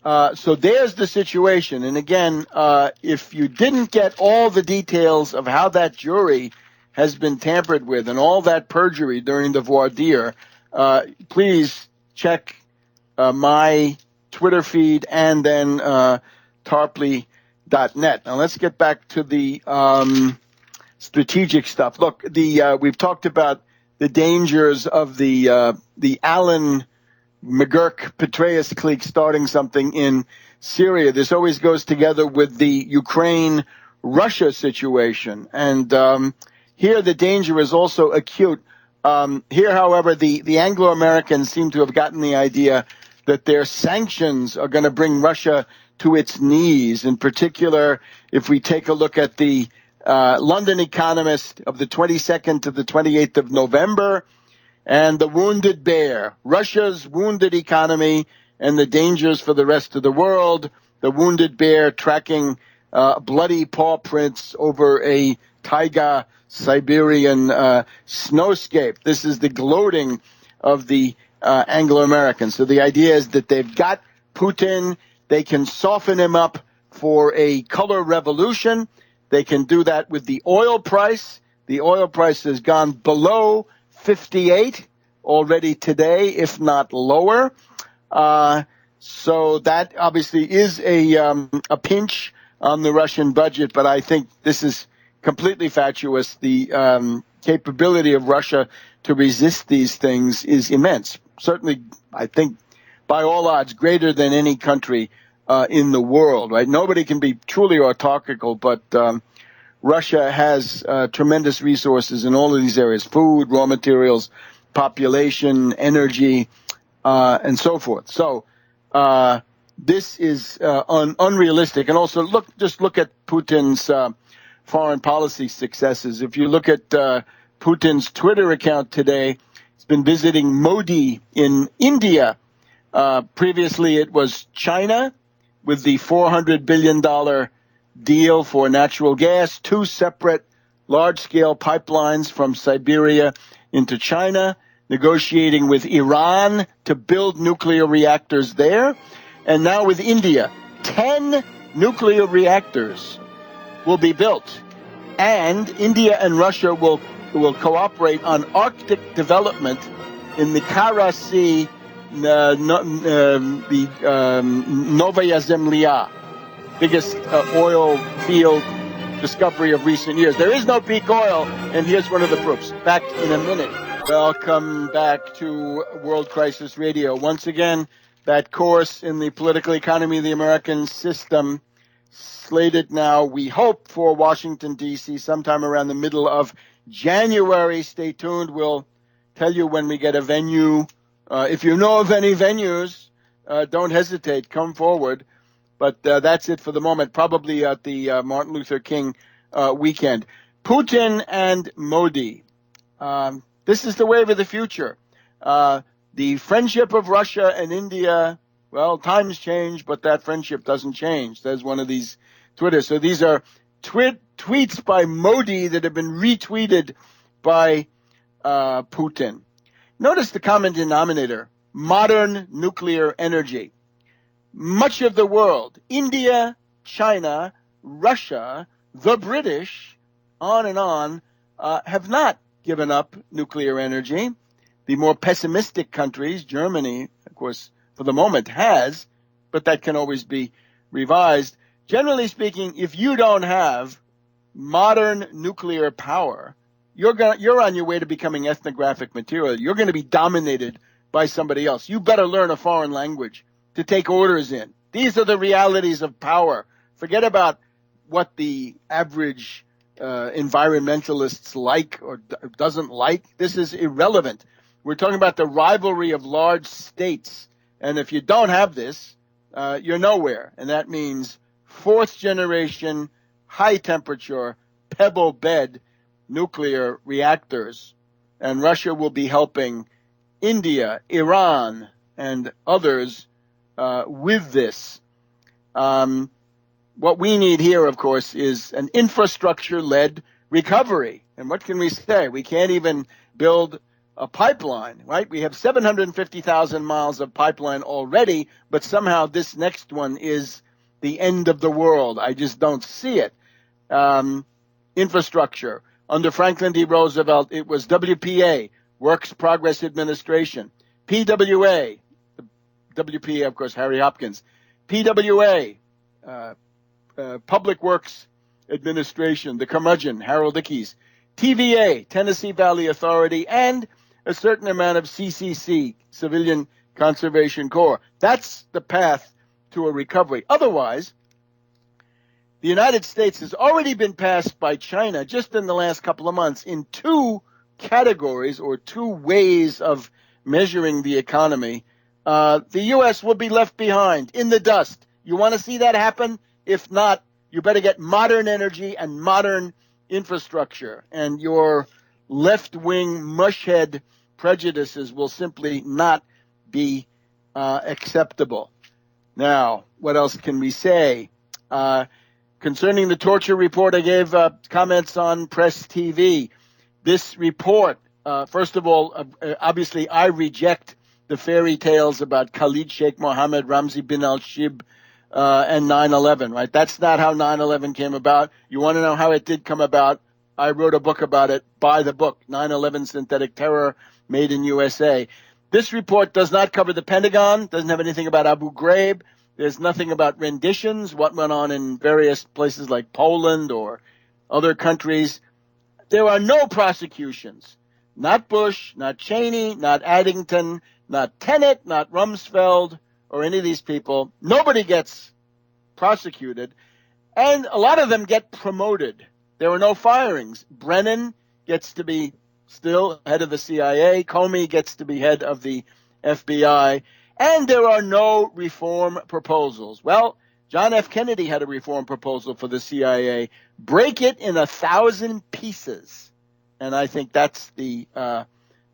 So there's the situation. And again, if you didn't get all the details of how that jury has been tampered with and all that perjury during the voir dire, please check my Twitter feed and then Tarpley.net. Now let's get back to the strategic stuff. Look, we've talked about the dangers of the Allen McGurk Petraeus clique starting something in Syria. This always goes together with the Ukraine-Russia situation. And here the danger is also acute. Here, however, the Anglo-Americans seem to have gotten the idea that their sanctions are going to bring Russia to its knees. In particular, if we take a look at the London Economist of the 22nd to the 28th of November, and the wounded bear, Russia's wounded economy and the dangers for the rest of the world. The wounded bear tracking bloody paw prints over a taiga Siberian snowscape. This is the gloating of the Anglo-Americans. So the idea is that they've got Putin. They can soften him up for a color revolution. They can do that with the oil price. The oil price has gone below 58 already today, if not lower. So that obviously is a pinch on the Russian budget, but I think this is completely fatuous. The capability of Russia to resist these things is immense. Certainly, I think, by all odds, greater than any country in the world, right? Nobody can be truly autarkical, but Russia has tremendous resources in all of these areas: food, raw materials, population, energy, and so forth. So this is unrealistic. And also, just look at Putin's foreign policy successes. If you look at Putin's Twitter account today, he's been visiting Modi in India. Previously, it was China with the $400 billion deal for natural gas, 2 separate large-scale pipelines from Siberia into China, negotiating with Iran to build nuclear reactors there, and now with India. 10 nuclear reactors will be built, and India and Russia will cooperate on Arctic development in the Kara Sea, the Novaya Zemlya, biggest oil field discovery of recent years. There is no peak oil, and here's one of the proofs. Back in a minute. Welcome back to World Crisis Radio. Once again, that course in the political economy of the American system, slated now, we hope, for Washington, D.C., sometime around the middle of January. Stay tuned. We'll tell you when we get a venue. If you know of any venues, don't hesitate. Come forward. But that's it for the moment, probably at the Martin Luther King weekend. Putin and Modi. This is the wave of the future. The friendship of Russia and India, well, times change, but that friendship doesn't change, says one of these Twitter. So these are tweets by Modi that have been retweeted by Putin. Notice the common denominator, modern nuclear energy. Much of the world, India, China, Russia, the British, on and on, have not given up nuclear energy. The more pessimistic countries, Germany, of course, for the moment has, but that can always be revised. Generally speaking, if you don't have modern nuclear power, you're on your way to becoming ethnographic material. You're going to be dominated by somebody else. You better learn a foreign language to take orders in. These are the realities of power. Forget about what the average environmentalists like or doesn't like. This is irrelevant. We're talking about the rivalry of large states. And if you don't have this, you're nowhere. And that means 4th generation, high temperature, pebble bed nuclear reactors. And Russia will be helping India, Iran, and others with this. What we need here, of course, is an infrastructure-led recovery. And what can we say? We can't even build a pipeline, right? We have 750,000 miles of pipeline already, but somehow this next one is the end of the world. I just don't see it. Infrastructure. Under Franklin D. Roosevelt, it was WPA, Works Progress Administration. PWA, the WPA, of course, Harry Hopkins. PWA, Public Works Administration, the curmudgeon, Harold Ickes. TVA, Tennessee Valley Authority, and a certain amount of CCC, Civilian Conservation Corps. That's the path to a recovery. Otherwise, the United States has already been passed by China just in the last couple of months in two categories or two ways of measuring the economy. The U.S. will be left behind in the dust. You want to see that happen? If not, you better get modern energy and modern infrastructure, and your left-wing mushhead prejudices will simply not be acceptable. Now, what else can we say? Concerning the torture report, I gave comments on Press TV. This report, first of all, obviously I reject the fairy tales about Khalid Sheikh Mohammed, Ramzi bin al-Shib, and 9/11, right? That's not how 9/11 came about. You want to know how it did come about? I wrote a book about it. Buy the book, 9/11 Synthetic Terror, Made in USA. This report does not cover the Pentagon, doesn't have anything about Abu Ghraib. There's nothing about renditions, what went on in various places like Poland or other countries. There are no prosecutions. Not Bush, not Cheney, not Addington, not Tenet, not Rumsfeld, or any of these people. Nobody gets prosecuted, and a lot of them get promoted. There were no firings. Brennan gets to be still head of the CIA. Comey gets to be head of the FBI. And there are no reform proposals. Well, John F. Kennedy had a reform proposal for the CIA. Break it in 1,000 pieces. And I think that's the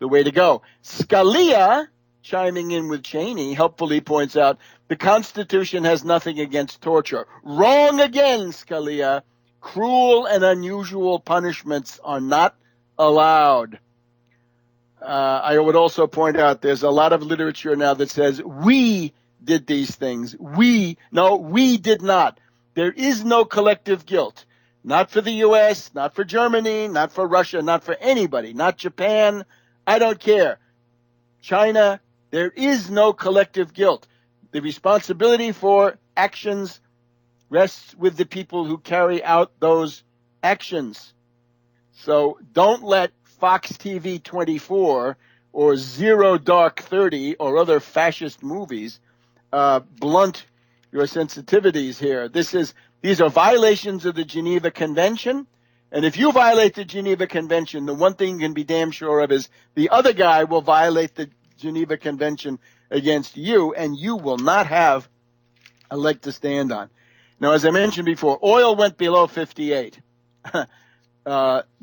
way to go. Scalia, chiming in with Cheney, helpfully points out the Constitution has nothing against torture. Wrong again, Scalia. Cruel and unusual punishments are not allowed. I would also point out there's a lot of literature now that says we did these things. We did not. There is no collective guilt. Not for the U.S., not for Germany, not for Russia, not for anybody, not Japan. I don't care. China, there is no collective guilt. The responsibility for actions rests with the people who carry out those actions. So don't let Fox TV 24 or Zero Dark 30 or other fascist movies blunt your sensitivities here. These are violations of the Geneva Convention. And if you violate the Geneva Convention, the one thing you can be damn sure of is the other guy will violate the Geneva Convention against you, and you will not have a leg to stand on. Now, as I mentioned before, oil went below 58.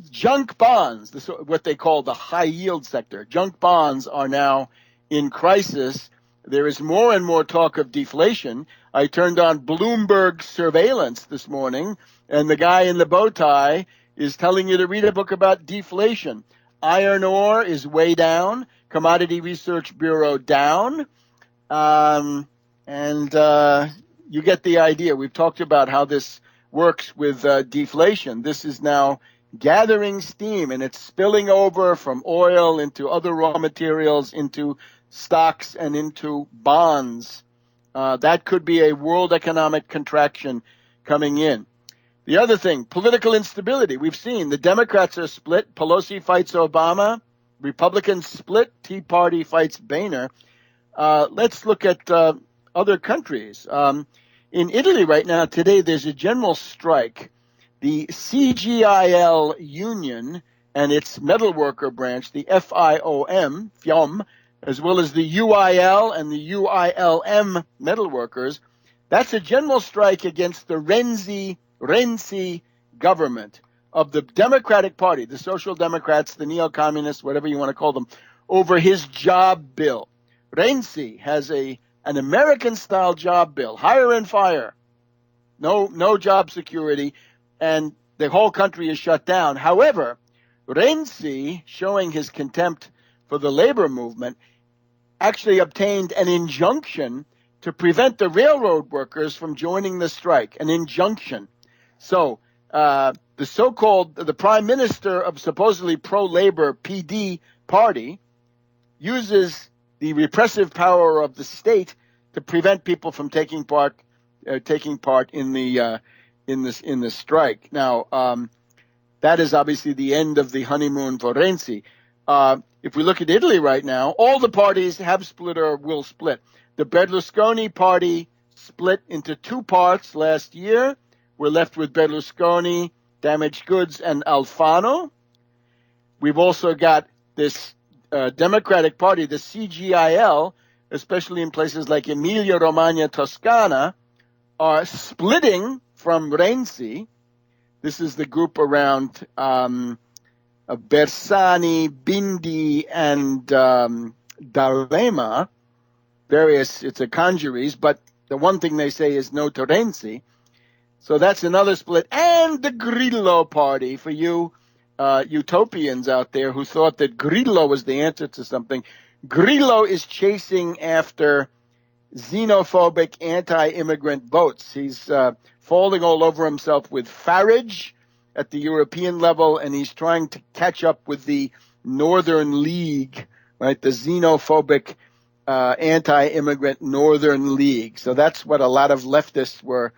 Junk bonds, what they call the high yield sector, junk bonds are now in crisis. There is more and more talk of deflation. I turned on Bloomberg Surveillance this morning, and the guy in the bow tie is telling you to read a book about deflation. Iron ore is way down. Commodity Research Bureau down. You get the idea. We've talked about how this works with deflation. This is now gathering steam, and it's spilling over from oil into other raw materials, into stocks, and into bonds. That could be a world economic contraction coming in. The other thing, political instability. We've seen the Democrats are split. Pelosi fights Obama. Republicans split. Tea Party fights Boehner. Let's look at other countries. In Italy right now, today, there's a general strike. The CGIL union and its metalworker branch, the FIOM, as well as the UIL and the UILM metalworkers, that's a general strike against the Renzi government of the Democratic Party, the Social Democrats, the neo-communists, whatever you want to call them, over his job bill. Renzi has an American-style job bill, hire and fire, no job security, and the whole country is shut down. However, Renzi, showing his contempt for the labor movement, actually obtained an injunction to prevent the railroad workers from joining the strike, an injunction. So the prime minister of supposedly pro-labor PD party uses the repressive power of the state to prevent people from taking part in the strike. Now, that is obviously the end of the honeymoon for Renzi. If we look at Italy right now, all the parties have split or will split. The Berlusconi party split into two parts last year. We're left with Berlusconi, Damaged Goods, and Alfano. We've also got this Democratic Party, the CGIL, especially in places like Emilia-Romagna, Toscana, are splitting from Renzi. This is the group around Bersani, Bindi, and D'Alema. It's a congeries, but the one thing they say is no to Renzi. So that's another split. And the Grillo party, for you utopians out there who thought that Grillo was the answer to something. Grillo is chasing after xenophobic anti-immigrant votes. He's falling all over himself with Farage at the European level, and he's trying to catch up with the Northern League, right? The xenophobic anti-immigrant Northern League. So that's what a lot of leftists were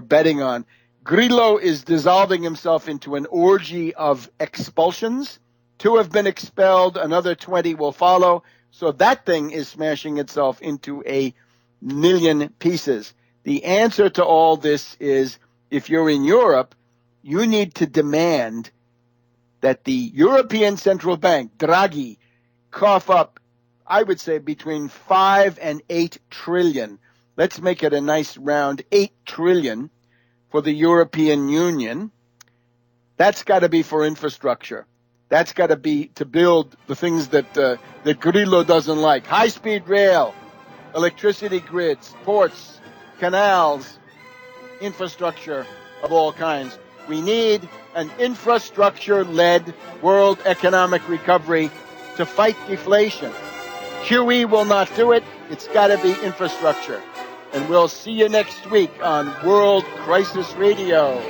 betting on. Grillo is dissolving himself into an orgy of expulsions. 2 have been expelled. Another 20 will follow. So that thing is smashing itself into a million pieces. The answer to all this is, if you're in Europe, you need to demand that the European Central Bank, Draghi, cough up, I would say, between 5 and 8 trillion. Let's make it a nice round 8 trillion for the European Union. That's got to be for infrastructure. That's got to be to build the things that Grillo doesn't like. High-speed rail, electricity grids, ports, canals, infrastructure of all kinds. We need an infrastructure-led world economic recovery to fight deflation. QE will not do it. It's got to be infrastructure. And we'll see you next week on World Crisis Radio.